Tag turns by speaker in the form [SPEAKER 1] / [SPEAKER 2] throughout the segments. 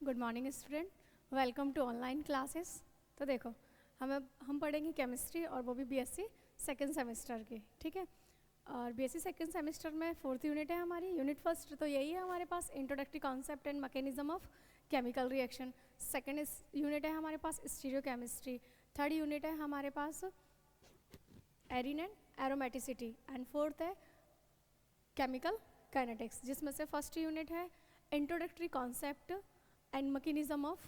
[SPEAKER 1] Good morning student, welcome to online classes. तो देखो हम पढ़ेंगे केमिस्ट्री और वो भी बीएससी सेकंड सेमेस्टर की, ठीक है। और बीएससी सेकंड सेमेस्टर में 4th यूनिट है हमारी। यूनिट फर्स्ट तो यही है हमारे पास, introductory concept and mechanism of chemical reaction. Second unit है हमारे पास स्टीरियो केमिस्ट्री। थर्ड यूनिट है हमारे पास arene and aromaticity and fourth है केमिकल काइनेटिक्स, जिसमें से फर्स्ट यूनिट है introductory concept and mechanism of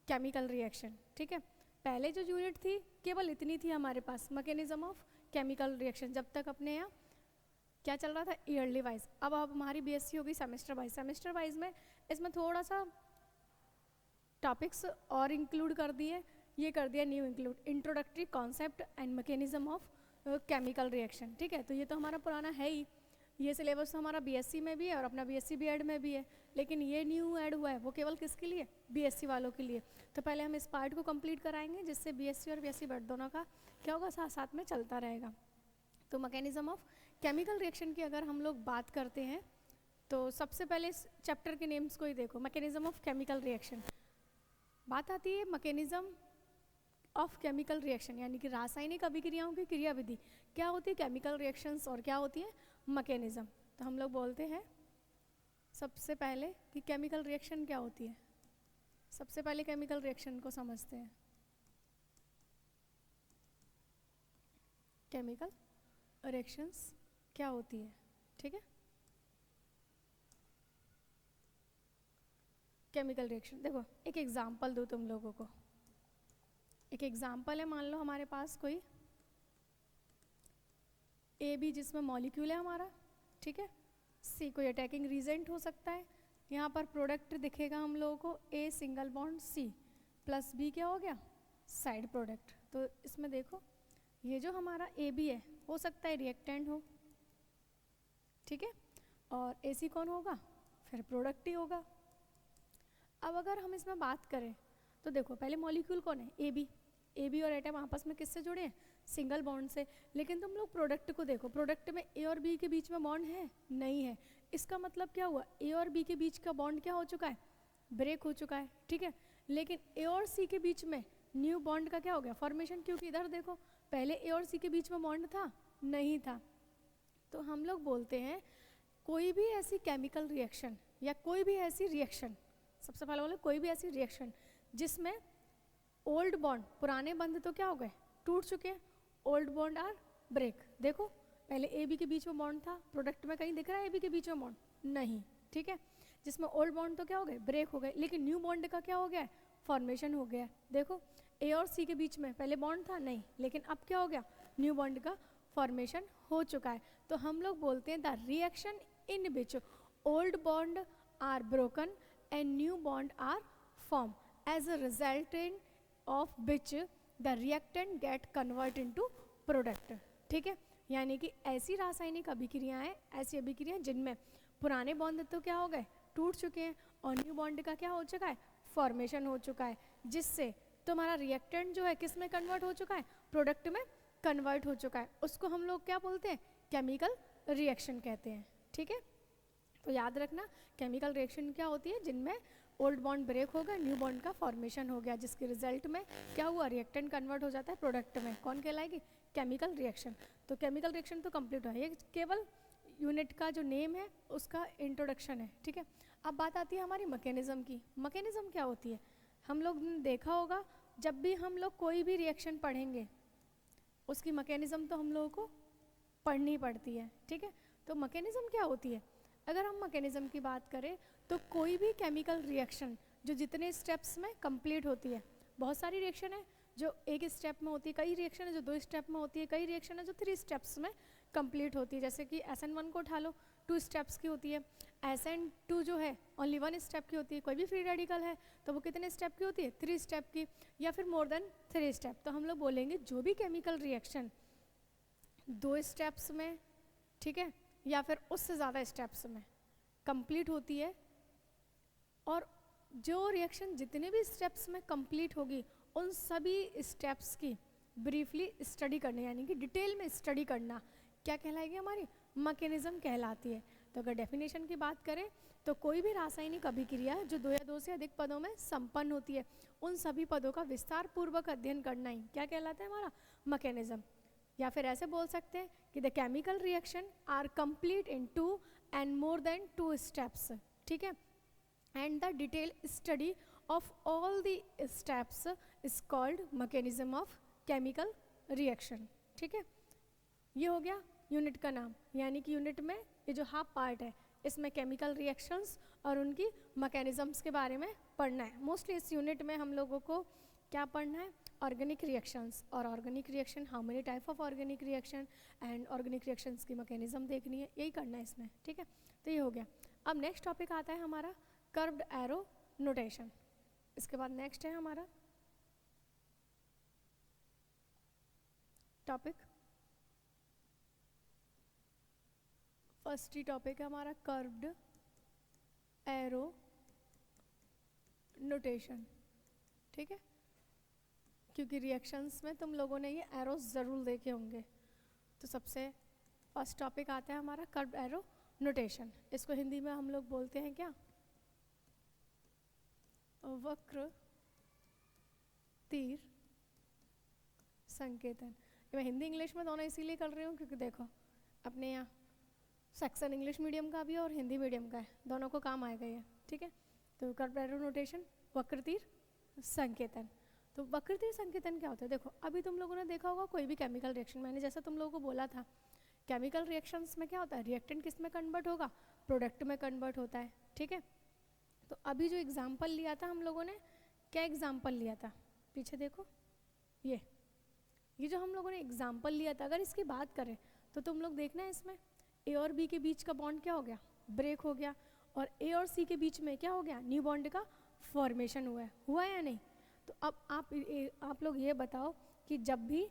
[SPEAKER 1] chemical reaction, ठीक है। पहले जो यूनिट थी केवल इतनी थी हमारे पास, मैकेनिज्म ऑफ केमिकल रिएक्शन, जब तक अपने यहाँ क्या चल रहा था ईयरली वाइज। अब हमारी बीएससी होगी सेमेस्टर वाइज। सेमेस्टर वाइज में इसमें थोड़ा सा टॉपिक्स और इंक्लूड कर दिए, ये कर दिया new include, introductory concept and mechanism of chemical reaction, ठीक है। तो ये तो हमारा पुराना है ही, ये सिलेबस तो हमारा बीएससी में भी है और अपना बीएससी बीएड में भी है, लेकिन ये न्यू ऐड हुआ है वो केवल किसके लिए, बीएससी वालों के लिए। तो पहले हम इस पार्ट को कंप्लीट कराएंगे, जिससे बीएससी और बीएससी बीएड दोनों का क्या होगा, साथ साथ में चलता रहेगा। तो मैकेनिज्म ऑफ केमिकल रिएक्शन की अगर हम लोग बात करते हैं तो सबसे पहले इस चैप्टर के नेम्स को ही देखो, मैकेनिज्म ऑफ केमिकल रिएक्शन। बात आती है मैकेनिज्म ऑफ केमिकल रिएक्शन, यानी कि रासायनिक अभिक्रियाओं की क्रियाविधि। क्या होती है केमिकल रिएक्शंस और क्या होती है मैकेनिज्म। तो हम लोग बोलते हैं सबसे पहले कि केमिकल रिएक्शन क्या होती है। सबसे पहले केमिकल रिएक्शन को समझते हैं। केमिकल रिएक्शंस क्या होती है, ठीक है। केमिकल रिएक्शन देखो, एक एग्जांपल दूँ तुम लोगों को। एक एग्जांपल है, मान लो हमारे पास कोई ए बी जिसमें मॉलिक्यूल है हमारा, ठीक है। सी कोई अटैकिंग रीजेंट हो सकता है। यहाँ पर प्रोडक्ट दिखेगा हम लोगों को a single bond C plus B क्या हो गया, साइड प्रोडक्ट। तो इसमें देखो ये जो हमारा ए बी है हो सकता है रिएक्टेंट हो, ठीक है, और ए सी कौन होगा, फिर प्रोडक्ट ही होगा। अब अगर हम इसमें बात करें तो देखो पहले मॉलिक्यूल कौन है, ए बी और एटम आपस में किससे जुड़े हैं, सिंगल बॉन्ड से। लेकिन तुम लोग प्रोडक्ट को देखो, प्रोडक्ट में ए और बी के बीच में बॉन्ड है, नहीं है। इसका मतलब क्या हुआ, ए और बी के बीच का बॉन्ड क्या हो चुका है, ब्रेक हो चुका है, ठीक है। लेकिन ए और सी के बीच में न्यू बॉन्ड का क्या हो गया, फॉर्मेशन, क्योंकि इधर देखो पहले ए और सी के बीच में बॉन्ड था, नहीं था। तो हम लोग बोलते हैं कोई भी ऐसी केमिकल रिएक्शन या कोई भी ऐसी रिएक्शन, सबसे पहले बोले कोई भी ऐसी रिएक्शन जिसमें ओल्ड बॉन्ड, पुराने बंध तो क्या हो गए, टूट चुके हैं, ओल्ड बॉन्ड आर ब्रेक। देखो पहले ए बी के बीच में बॉन्ड था, प्रोडक्ट में कहीं दिख रहा है ए बी के बीच में बॉन्ड, नहीं, ठीक है। जिसमें ओल्ड बॉन्ड तो क्या हो गए, ब्रेक हो गए, लेकिन न्यू बॉन्ड का क्या हो गया है, फॉर्मेशन हो गया। देखो ए और सी के बीच में पहले बॉन्ड था, नहीं, लेकिन अब क्या हो गया, न्यू बॉन्ड का फॉर्मेशन हो चुका है। तो हम लोग बोलते हैं the reaction in which old bond are broken and new bond are form as a resultant of which the reactant get convert into product, ठीक है। यानी कि ऐसी रासायनिक अभिक्रियाएं, ऐसी अभिक्रियाएं जिनमें पुराने बॉन्ड तो क्या हो गए, टूट चुके हैं, और न्यू बॉन्ड का क्या हो चुका है, फॉर्मेशन हो चुका है, जिससे तुम्हारा रिएक्टेंट जो है किस में कन्वर्ट हो चुका है, प्रोडक्ट में कन्वर्ट हो चुका है। उसको हम लोग क्या बोलते हैं, केमिकल रिएक्शन कहते हैं, ठीक है। तो याद रखना केमिकल रिएक्शन क्या होती है, जिनमें ओल्ड बॉन्ड ब्रेक हो गया, न्यू बॉन्ड का फॉर्मेशन हो गया, जिसके रिजल्ट में क्या हुआ, रिएक्टेंट कन्वर्ट हो जाता है प्रोडक्ट में, कौन कहलाएगी, केमिकल रिएक्शन। तो केमिकल रिएक्शन तो कंप्लीट हुआ, ये केवल यूनिट का जो नेम है उसका इंट्रोडक्शन है, ठीक है। अब बात आती है हमारी मैकेनिज्म की। मैकेनिज्म क्या होती है, हम लोग ने देखा होगा जब भी हम लोग कोई भी रिएक्शन पढ़ेंगे उसकी मैकेनिज्म तो हम लोगों को पढ़नी पड़ती है, ठीक है। तो मैकेनिज्म क्या होती है, अगर हम मैकेनिज्म की बात करें तो कोई भी केमिकल रिएक्शन जो जितने स्टेप्स में कंप्लीट होती है, बहुत सारी रिएक्शन है जो एक स्टेप में होती है, कई रिएक्शन है जो 2 स्टेप में होती है, कई रिएक्शन है जो 3 स्टेप्स में कंप्लीट होती है। जैसे कि SN1 को उठा लो, 2 स्टेप्स की होती है। SN2 जो है ओनली 1 स्टेप की होती है। कोई भी फ्री रेडिकल है तो वो कितने स्टेप की होती है, 3 स्टेप की, या फिर मोर देन 3 स्टेप। तो हम लोग बोलेंगे जो भी केमिकल रिएक्शन 2 स्टेप्स में, ठीक है, या फिर उससे ज़्यादा स्टेप्स में कंप्लीट होती है, और जो रिएक्शन जितने भी स्टेप्स में कंप्लीट होगी उन सभी स्टेप्स की ब्रीफली स्टडी करनी, यानी कि डिटेल में स्टडी करना, क्या कहलाएगी, हमारी मैकेनिज्म कहलाती है। तो तो अगर डेफिनेशन की बात करें तो कोई भी रासायनिक अभिक्रिया जो 2 या 2 से अधिक पदों में संपन्न होती है उन सभी पदों का विस्तार पूर्वक अध्ययन करना ही क्या कहलाता है हमारा मैकेनिज्म। या फिर ऐसे बोल सकते हैं कि the chemical reaction are complete in 2 and more than 2 steps, ठीक है, and the detail study of all the steps is called mechanism of chemical reaction, ठीक है। ये हो गया यूनिट का नाम, यानी कि यूनिट में ये जो हाफ पार्ट है इसमें केमिकल रिएक्शंस और उनकी मैकेनिज्म्स के बारे में पढ़ना है। मोस्टली इस यूनिट में हम लोगों को क्या पढ़ना है, ऑर्गेनिक रिएक्शंस, और organic reaction how many type of organic reaction and organic reactions की मैकेनिज्म देखनी है, यही करना है इसमें, ठीक है। तो ये हो गया। अब नेक्स्ट टॉपिक आता है हमारा कर्व्ड एरो नोटेशन। इसके बाद नेक्स्ट है हमारा टॉपिक, फर्स्ट ही टॉपिक है हमारा कर्व्ड एरो नोटेशन, ठीक है, क्योंकि रिएक्शंस में तुम लोगों ने ये एरोस ज़रूर देखे होंगे। तो सबसे फर्स्ट टॉपिक आता है हमारा कर्व्ड एरो नोटेशन। इसको हिंदी में हम लोग बोलते हैं क्या, वक्र तीर संकेतन। मैं हिंदी इंग्लिश में दोनों इसीलिए कर रही हूँ क्योंकि देखो अपने यहाँ सेक्शन इंग्लिश मीडियम का भी है और हिंदी मीडियम का है, दोनों को काम आएगा ये, ठीक है। तो कर्व्ड एरो नोटेशन, वक्र तीर संकेतन। तो वक्र तीर संकेतन क्या होता है, देखो अभी तुम लोगों ने देखा होगा कोई भी केमिकल रिएक्शन, मैंने जैसा तुम लोगों को बोला था केमिकल रिएक्शंस में क्या होता है, रिएक्टेंट किस में कन्वर्ट होगा, प्रोडक्ट में कन्वर्ट होता है, ठीक है। तो अभी जो एग्जाम्पल लिया था हम लोगों ने, क्या एग्जाम्पल लिया था, पीछे देखो, ये जो हम लोगों ने एग्जाम्पल लिया था, अगर इसकी बात करें तो तुम लोग देखना है इसमें ए और बी के बीच का बॉन्ड क्या हो गया, ब्रेक हो गया, और ए और सी के बीच में क्या हो गया, न्यू बॉन्ड का फॉर्मेशन हुआ है या नहीं। तो अब आप लोग ये बताओ कि जब भी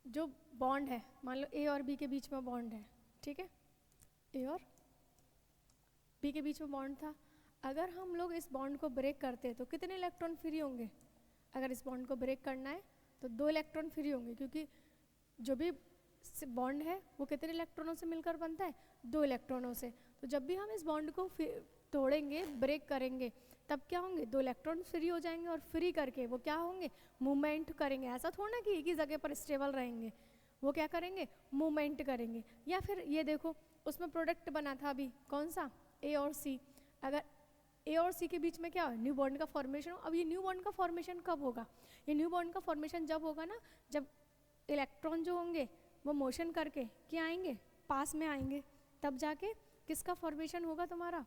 [SPEAKER 1] जो बॉन्ड है, मान लो ए और बी के बीच में बॉन्ड है, ठीक है, ए और बी के बीच में बॉन्ड था, अगर हम लोग इस बॉन्ड को ब्रेक करते हैं तो कितने इलेक्ट्रॉन फ्री होंगे, अगर इस बॉन्ड को ब्रेक करना है तो 2 इलेक्ट्रॉन फ्री होंगे, क्योंकि जो भी बॉन्ड है वो कितने इलेक्ट्रॉनों से मिलकर बनता है, 2 इलेक्ट्रॉनों से। तो जब भी हम इस बॉन्ड को तोड़ेंगे, ब्रेक करेंगे, तब क्या होंगे, 2 इलेक्ट्रॉन फ्री हो जाएंगे, और फ्री करके वो क्या होंगे, मूवमेंट करेंगे। ऐसा थोड़ा ना कि एक ही जगह पर स्टेबल रहेंगे, वो क्या करेंगे, मूवमेंट करेंगे। या फिर ये देखो उसमें प्रोडक्ट बना था अभी, कौन सा, ए और सी, अगर ए और सी के बीच में क्या हो, न्यू बॉन्ड का फॉर्मेशन हो। अब ये न्यू बॉन्ड का फॉर्मेशन कब होगा, ये न्यू बॉन्ड का फॉर्मेशन जब होगा ना, जब इलेक्ट्रॉन जो होंगे वो मोशन करके क्या आएंगे, पास में आएंगे, तब जाके किसका फॉर्मेशन होगा, तुम्हारा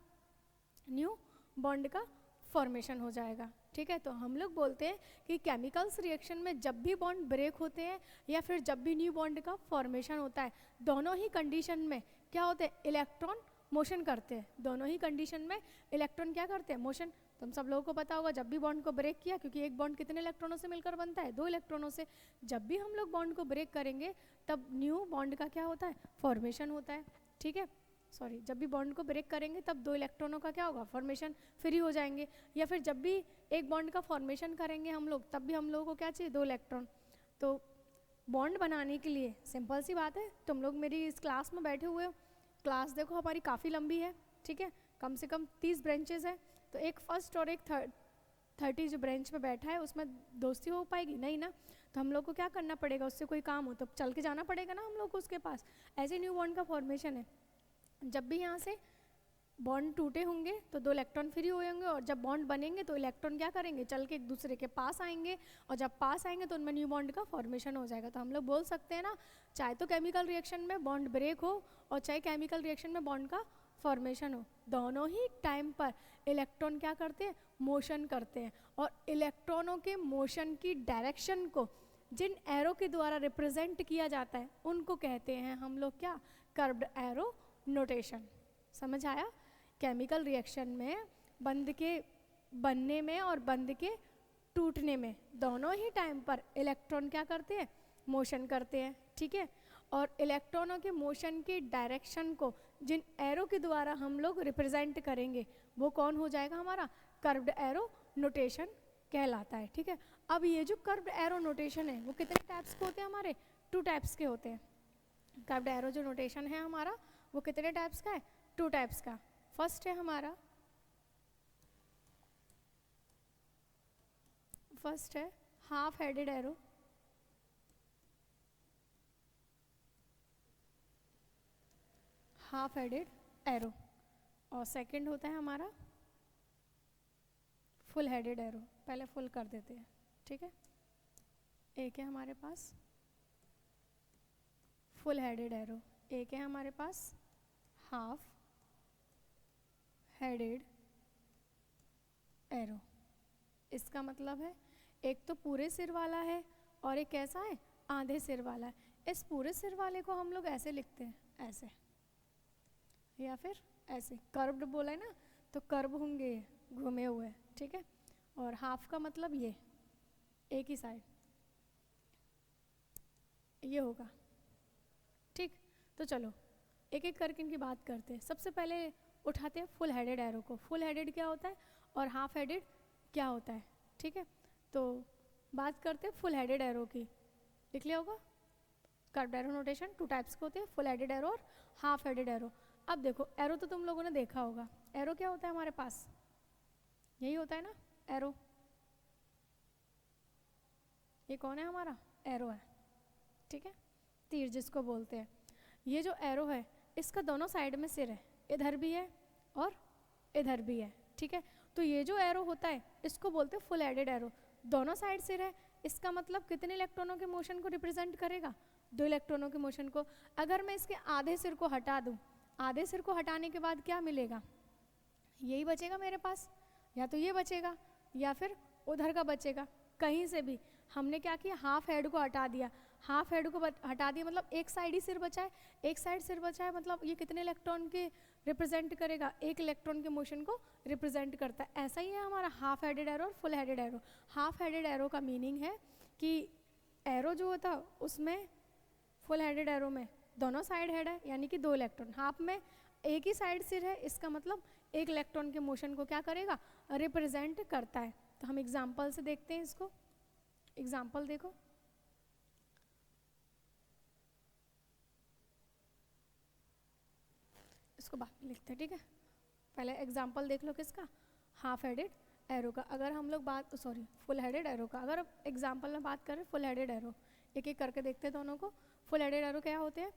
[SPEAKER 1] न्यू बॉन्ड का फॉर्मेशन हो जाएगा, ठीक है। तो हम लोग बोलते हैं कि केमिकल्स रिएक्शन में जब भी बॉन्ड ब्रेक होते हैं या फिर जब भी न्यू बॉन्ड का फॉर्मेशन होता है, दोनों ही कंडीशन में क्या होते हैं, इलेक्ट्रॉन मोशन करते हैं। दोनों ही कंडीशन में इलेक्ट्रॉन क्या करते हैं, मोशन। तुम सब लोगों को पता होगा जब भी बॉन्ड को ब्रेक किया, क्योंकि एक बॉन्ड कितने इलेक्ट्रॉनों से मिलकर बनता है, 2 इलेक्ट्रॉनों से, जब भी हम लोग बॉन्ड को ब्रेक करेंगे तब न्यू बॉन्ड का क्या होता है, फॉर्मेशन होता है, ठीक है। सॉरी, जब भी बॉन्ड को ब्रेक करेंगे तब 2 इलेक्ट्रॉनों का क्या होगा, फॉर्मेशन, फ्री हो जाएंगे। या फिर जब भी एक बॉन्ड का फॉर्मेशन करेंगे हम लोग, तब भी हम लोगों को क्या चाहिए, 2 इलेक्ट्रॉन। तो बॉन्ड बनाने के लिए सिंपल सी बात है, तुम लोग मेरी इस क्लास में बैठे हुए हो, क्लास देखो हमारी काफ़ी लंबी है, ठीक है, कम से कम 30 ब्रांचेस है, तो एक फर्स्ट और एक 30 जो ब्रांच में बैठा है उसमें दोस्ती हो पाएगी नहीं ना। तो हम लोग को क्या करना पड़ेगा, उससे कोई काम हो तो चल के जाना पड़ेगा ना हम लोग को उसके पास। ऐसे न्यू बॉन्ड का फॉर्मेशन है, जब भी यहाँ से बॉन्ड टूटे होंगे तो 2 इलेक्ट्रॉन फ्री हुए होंगे, और जब बॉन्ड बनेंगे तो इलेक्ट्रॉन क्या करेंगे, चल के एक दूसरे के पास आएंगे, और जब पास आएंगे तो उनमें न्यू बॉन्ड का फॉर्मेशन हो जाएगा। तो हम लोग बोल सकते हैं ना, चाहे तो केमिकल रिएक्शन में बॉन्ड ब्रेक हो और चाहे केमिकल रिएक्शन में बॉन्ड का फॉर्मेशन हो, दोनों ही टाइम पर इलेक्ट्रॉन क्या करते हैं, मोशन करते हैं। और इलेक्ट्रॉनों के मोशन की डायरेक्शन को जिन एरो के द्वारा रिप्रेजेंट किया जाता है उनको कहते हैं हम लोग क्या, कर्व्ड एरो नोटेशन। समझ आया। केमिकल रिएक्शन में बंद के बनने में और बंद के टूटने में दोनों ही टाइम पर इलेक्ट्रॉन क्या करते हैं, मोशन करते हैं, ठीक है। और इलेक्ट्रॉनों के मोशन की डायरेक्शन को जिन एरो के द्वारा हम लोग रिप्रेजेंट करेंगे वो कौन हो जाएगा, हमारा कर्व्ड एरो नोटेशन कहलाता है, ठीक है। अब ये जो कर्व्ड एरो नोटेशन है वो कितने टाइप्स के होते हैं, हमारे 2 टाइप्स के होते हैं। कर्व्ड एरो जो नोटेशन है हमारा वो कितने टाइप्स का है? 2 टाइप्स का। फर्स्ट है हमारा, फर्स्ट है half headed arrow, half headed arrow, और सेकंड होता है हमारा फुल हेडेड एरो। पहले फुल कर देते हैं, ठीक है। एक है हमारे पास फुल हेडेड एरो, एक है हमारे पास हाफ हेडेड एरो। इसका मतलब है एक तो पूरे सिर वाला है और एक कैसा है? आधे सिर वाला है। इस पूरे सिर वाले को हम लोग ऐसे लिखते हैं, ऐसे, या फिर ऐसे। कर्व्ड बोला है ना, तो कर्व होंगे घूमे हुए, ठीक है। और हाफ का मतलब ये एक ही साइड ये होगा, ठीक। तो चलो एक एक करके इनकी बात करते हैं। सबसे पहले उठाते हैं फुल हेडेड एरो को। फुल हेडेड क्या होता है और हाफ हेडेड क्या होता है, ठीक है। तो बात करते हैं फुल हेडेड एरो की। लिख लिया होगा, कर्व्ड एरो नोटेशन 2 टाइप्स के होते हैं, फुल हेडेड एरो और हाफ हेडेड एरो। अब देखो एरो तो तुम लोगों ने देखा होगा। एरो क्या होता है हमारे पास? यही होता है ना एरो। ये कौन है हमारा? एरो है, ठीक है, तीर जिसको बोलते हैं। ये जो एरो है इसका दोनों साइड में सिर है, इधर भी है और इधर भी है, ठीक है। तो ये जो एरो होता है इसको बोलते हैं फुल हेडेड एरो। दोनों साइड सिर है, इसका मतलब कितने इलेक्ट्रॉनों के मोशन को रिप्रेजेंट करेगा? 2 इलेक्ट्रॉनों के मोशन को। अगर मैं इसके आधे सिर को हटा दूं, आधे सिर को हटाने के बाद क्या मिलेगा? यही बचेगा मेरे पास, या तो ये बचेगा या फिर उधर का बचेगा, कहीं से भी। हमने क्या किया? हाफ हेड को हटा दिया। हाफ हेड को हटा दिया मतलब एक साइड ही सिर बचा है। एक साइड सिर बचा है मतलब ये कितने इलेक्ट्रॉन के रिप्रेजेंट करेगा? 1 इलेक्ट्रॉन के मोशन को रिप्रेजेंट करता है। ऐसा ही है हमारा हाफ हेडेड एरो और full headed arrow. Half headed arrow का मीनिंग है कि एरो जो होता है उसमें, फुल हेडेड एरो में दोनों साइड हेड है यानी कि 2 इलेक्ट्रॉन। हाफ में एक ही साइड सिर है, इसका मतलब 1 इलेक्ट्रॉन के मोशन को क्या करेगा? रिप्रेजेंट करता है। तो हम एग्जाम्पल से देखते हैं इसको। एग्जाम्पल देखो, इसको बाद में लिखते हैं, ठीक है। पहले एग्जाम्पल देख लो किसका? हाफ हेडेड एरो का। अगर हम लोग बात, सॉरी, फुल हेडेड एरो का। अगर एग्जाम्पल में बात करें फुल हेडेड एरो, एक एक करके देखते हैं दोनों को। फुल हेडेड एरो क्या होते हैं?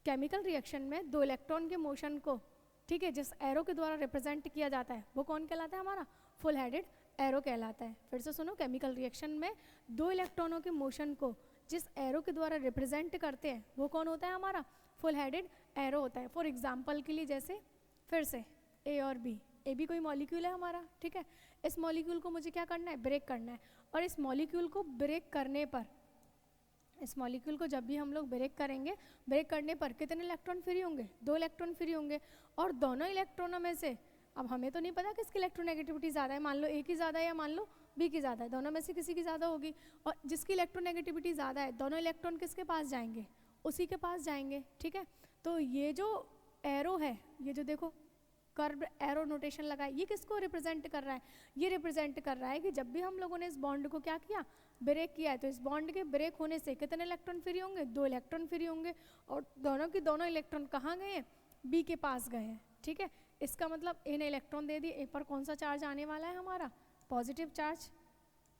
[SPEAKER 1] केमिकल रिएक्शन में 2 इलेक्ट्रॉन के मोशन को, ठीक है, जिस एरो के द्वारा रिप्रेजेंट किया जाता है वो कौन कहलाता है? हमारा फुल हेडेड एरो कहलाता है। फिर से सुनो, केमिकल रिएक्शन में 2 इलेक्ट्रॉनों के मोशन को जिस एरो के द्वारा रिप्रेजेंट करते हैं वो कौन होता है? हमारा फुल हेडेड एरो होता है। फॉर एग्जाम्पल के लिए जैसे फिर से ए और बी, ए भी कोई मॉलिक्यूल है हमारा, ठीक है। इस मॉलिक्यूल को मुझे क्या करना है? ब्रेक करना है। और इस मॉलिक्यूल को ब्रेक करने पर, इस मॉलिक्यूल को जब भी हम लोग ब्रेक करेंगे, ब्रेक करने पर कितने इलेक्ट्रॉन फ्री होंगे? 2 इलेक्ट्रॉन फ्री होंगे। और दोनों इलेक्ट्रॉनों में से, अब हमें तो नहीं पता किसकी इलेक्ट्रोनेगेटिविटी ज़्यादा है, मान लो ए की ज़्यादा है या मान लो बी की ज़्यादा है, दोनों में से किसी की ज़्यादा होगी। और जिसकी इलेक्ट्रोनेगेटिविटी ज़्यादा है, दोनों इलेक्ट्रॉन किसके पास जाएंगे? उसी के पास जाएंगे, ठीक है। तो ये जो एरो है, ये जो देखो कर्व एरो नोटेशन लगा है, ये किसको रिप्रेजेंट कर रहा है? ये रिप्रेजेंट कर रहा है कि जब भी हम लोगों ने इस बॉन्ड को क्या किया? ब्रेक किया है, तो इस बॉन्ड के ब्रेक होने से कितने इलेक्ट्रॉन फ्री होंगे? 2 इलेक्ट्रॉन फ्री होंगे। और दोनों के दोनों इलेक्ट्रॉन कहाँ गए हैं? बी के पास गए हैं, ठीक है। इसका मतलब ए ने इलेक्ट्रॉन दे दिए, ए पर कौन सा चार्ज आने वाला है? हमारा पॉजिटिव चार्ज।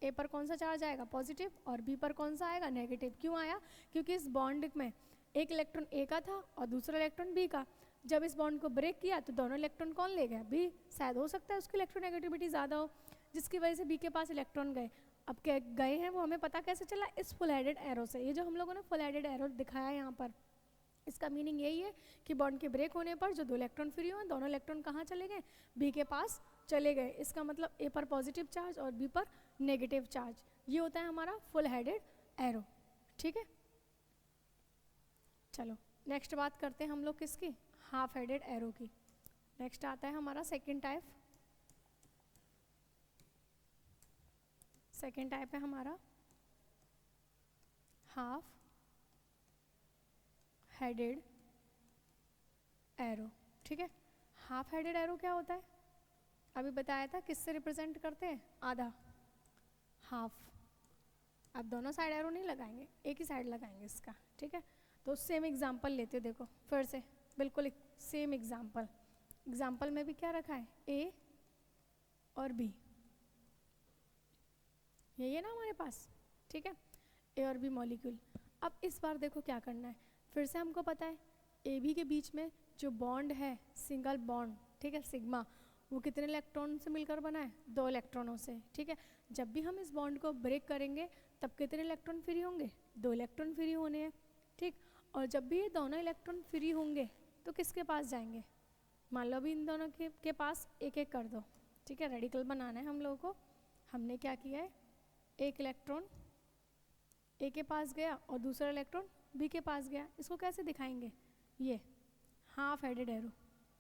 [SPEAKER 1] ए पर कौन सा चार्ज आएगा? पॉजिटिव। और बी पर कौन सा आएगा? नेगेटिव। क्यों आया? क्योंकि इस बॉन्ड में एक इलेक्ट्रॉन ए का था और दूसरा इलेक्ट्रॉन बी का। जब इस बॉन्ड को ब्रेक किया तो दोनों इलेक्ट्रॉन कौन ले गया? बी। शायद हो सकता है उसकी इलेक्ट्रोनेगेटिविटी ज़्यादा हो, जिसकी वजह से बी के पास इलेक्ट्रॉन गए। अब क्या गए हैं वो हमें पता कैसे चला? इस फुल हेडेड एरो से। ये जो हम लोगों ने फुल हेडेड एरो दिखाया है यहाँ पर, इसका मीनिंग यही है कि बॉन्ड के ब्रेक होने पर जो 2 इलेक्ट्रॉन फ्री हुए, दोनों इलेक्ट्रॉन कहाँ चले गए? बी के पास चले गए। इसका मतलब ए पर पॉजिटिव चार्ज और बी पर नेगेटिव चार्ज। ये होता है हमारा फुल हेडेड एरो, ठीक है। चलो नेक्स्ट बात करते हैं हम लोग किसकी? हाफ हेडेड एरो की। नेक्स्ट आता है हमारा सेकेंड टाइप। सेकेंड टाइप है हमारा हाफ हेडेड एरो, ठीक है। हाफ हेडेड एरो क्या होता है? अभी बताया था किससे रिप्रेजेंट करते हैं? आधा, हाफ। अब दोनों साइड एरो नहीं लगाएंगे, एक ही साइड लगाएंगे इसका, ठीक है। तो सेम एग्जाम्पल लेते हो, देखो फिर से बिल्कुल सेम एग्जाम्पल में भी क्या रखा है, ए और बी, यही है ना हमारे पास, ठीक है, ए और बी मॉलिक्यूल। अब इस बार देखो क्या करना है, फिर से हमको पता है ए बी के बीच में जो बॉन्ड है सिंगल बॉन्ड, ठीक है, सिग्मा, वो कितने इलेक्ट्रॉन से मिलकर बना है, 2 इलेक्ट्रॉनों से, ठीक है। जब भी हम इस बॉन्ड को ब्रेक करेंगे तब कितने इलेक्ट्रॉन फ्री होंगे, 2 इलेक्ट्रॉन फ्री होने हैं, ठीक। और जब भी ये दोनों इलेक्ट्रॉन फ्री होंगे तो किसके पास जाएंगे, मान लो अभी इन दोनों के पास एक एक कर दो, ठीक है, रेडिकल बनाना है हम लोगों को। हमने क्या किया है, एक इलेक्ट्रॉन ए के पास गया और दूसरा इलेक्ट्रॉन बी के पास गया। इसको कैसे दिखाएंगे, ये हाफ हेडेड एरो,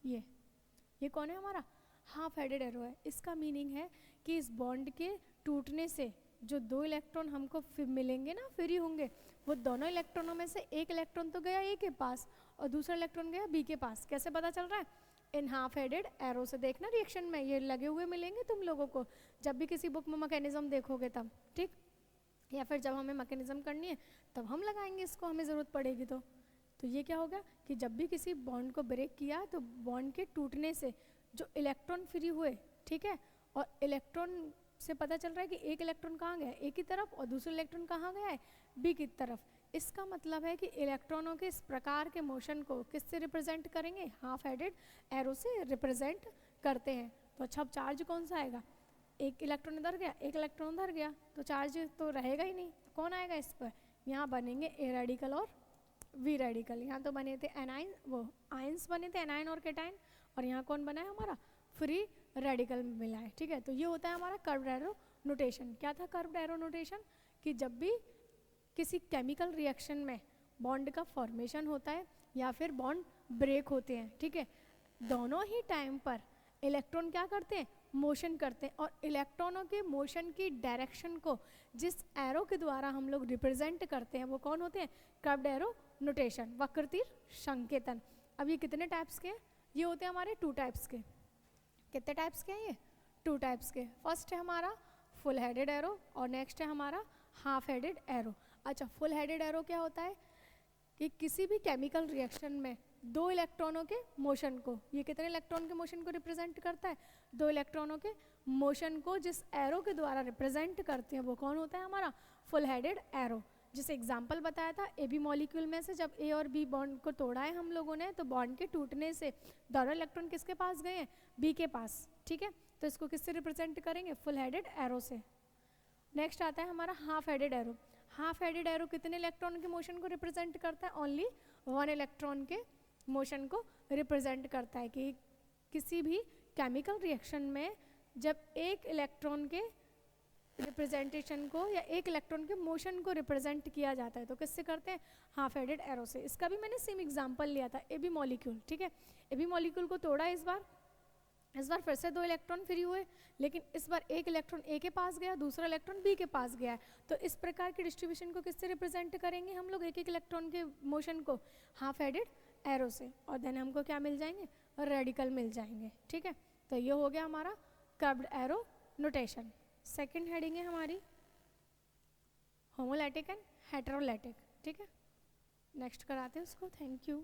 [SPEAKER 1] ये कौन है हमारा, हाफ हेडेड एरो है। इसका मीनिंग है कि इस बॉन्ड के टूटने से जो 2 इलेक्ट्रॉन हमको मिलेंगे ना, फ्री होंगे, वो दोनों इलेक्ट्रॉनों में से एक इलेक्ट्रॉन तो गया ए के पास और दूसरा इलेक्ट्रॉन गया बी के पास। कैसे पता चल रहा है, इन हाफ हेडेड एरो से देखना, रिएक्शन में ये लगे हुए मिलेंगे तुम लोगों को जब भी किसी बुक में मैकेनिज्म देखोगे तब, ठीक, या फिर जब हमें मैकेनिज्म करनी है तब हम लगाएंगे इसको, हमें ज़रूरत पड़ेगी तो ये क्या होगा कि जब भी किसी बॉन्ड को ब्रेक किया तो बॉन्ड के टूटने से जो इलेक्ट्रॉन फ्री हुए, ठीक है, और इलेक्ट्रॉन से पता चल रहा है कि एक इलेक्ट्रॉन कहाँ गया है, ए की तरफ, और दूसरा इलेक्ट्रॉन कहाँ गया है, बी की तरफ। इसका मतलब है कि इलेक्ट्रॉनों के इस प्रकार के मोशन को किससे रिप्रेजेंट करेंगे, हाफ हेडेड एरो से रिप्रेजेंट करते हैं। तो अच्छा, अब चार्ज कौन सा आएगा, एक इलेक्ट्रॉन इधर गया, एक इलेक्ट्रॉन उधर गया, तो चार्ज तो रहेगा ही नहीं। तो कौन आएगा इस पर, यहाँ बनेंगे ए रेडिकल और वी रेडिकल। यहाँ तो बने थे एनाइन, वो आयंस बने थे एनाइन और केटाइन, और यहाँ कौन बना है हमारा, फ्री रेडिकल मिला है, ठीक है। तो ये होता है हमारा कर्व्ड एरो नोटेशन। क्या था कर्व्ड एरो नोटेशन, कि जब भी किसी केमिकल रिएक्शन में बॉन्ड का फॉर्मेशन होता है या फिर बॉन्ड ब्रेक होते हैं, ठीक है, दोनों ही टाइम पर इलेक्ट्रॉन क्या करते हैं, मोशन करते हैं, और इलेक्ट्रॉनों के मोशन की डायरेक्शन को जिस एरो के द्वारा हम लोग रिप्रेजेंट करते हैं वो कौन होते हैं, कर्व्ड एरो नोटेशन, वक्रतीर संकेतन। अब ये कितने टाइप्स के हैं, ये होते हैं हमारे 2 टाइप्स के। कितने टाइप्स के हैं ये, 2 टाइप्स के। फर्स्ट है हमारा फुल हेडेड एरो और नेक्स्ट है हमारा हाफ हेडेड एरो। अच्छा, फुल हेडेड एरो क्या होता है कि किसी भी केमिकल रिएक्शन में 2 इलेक्ट्रॉनों के मोशन को, ये कितने इलेक्ट्रॉन के मोशन को रिप्रेजेंट करता है, 2 इलेक्ट्रॉनों के मोशन को जिस एरो के द्वारा रिप्रेजेंट करते हैं वो कौन होता है हमारा, फुल हेडेड एरो। जिसे एग्जाम्पल बताया था ए बी मॉलिक्यूल में से जब ए और बी बॉन्ड को तोड़ा है हम लोगों ने, तो बॉन्ड के टूटने से दोनों इलेक्ट्रॉन किसके पास गए हैं, बी के पास, ठीक है। तो इसको किससे रिप्रेजेंट करेंगे, फुल हेडेड एरो से। नेक्स्ट आता है हमारा half headed arrow. Half headed arrow कितने इलेक्ट्रॉन के मोशन को रिप्रेजेंट करता है, ओनली 1 इलेक्ट्रॉन के मोशन को रिप्रेजेंट करता है। कि किसी भी केमिकल रिएक्शन में जब एक इलेक्ट्रॉन के रिप्रेजेंटेशन को या एक इलेक्ट्रॉन के मोशन को रिप्रेजेंट किया जाता है तो किससे करते हैं, हाफ हेडेड एरो से। इसका भी मैंने सेम एग्जांपल लिया था, ए बी मॉलिक्यूल, ठीक है। ए बी मॉलिक्यूल को तोड़ा इस बार फिर से 2 इलेक्ट्रॉन फ्री हुए, लेकिन इस बार एक इलेक्ट्रॉन ए के पास गया, दूसरा इलेक्ट्रॉन बी के पास गया है। तो इस प्रकार की डिस्ट्रीब्यूशन को किससे रिप्रेजेंट करेंगे हम लोग, एक एक इलेक्ट्रॉन के मोशन को हाफ हेडेड एरो से, और देन हमको क्या मिल जाएंगे, रेडिकल मिल जाएंगे, ठीक है। तो ये हो गया हमारा curved arrow notation. Second heading है हमारी होमोलैटिक एंड हेटेरोलैटिक, ठीक है। नेक्स्ट कराते हैं उसको, थैंक यू।